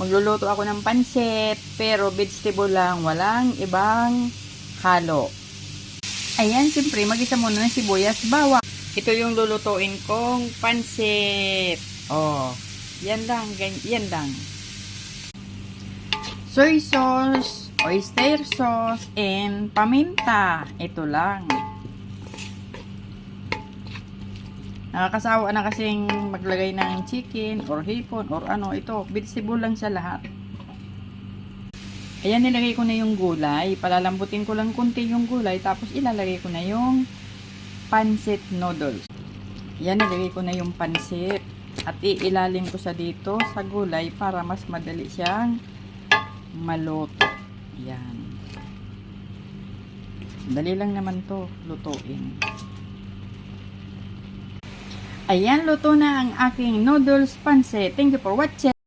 Magluluto ako ng pansit, pero vegetable lang, walang ibang halo. Ayan, siyempre, mag-isa muna ng sibuyas, bawang. Ito yung lulutuin kong pansit. Oh, yan lang, yan lang. Soy sauce, oyster sauce, and paminta. Ito lang. Nakakasawa na kasing maglagay ng chicken or hipon or ano. Ito, vegetable lang siya lahat. Ayan, nilagay ko na yung gulay. Palalambutin ko lang konti yung gulay. Tapos ilalagay ko na yung pancit noodles. Ayan, nilagay ko na yung pancit. At iilalim ko sa dito sa gulay para mas madali siyang maluto. Ayan. Dali lang naman to lutuin. Ayan, luto na ang aking noodles pancit. Thank you for watching.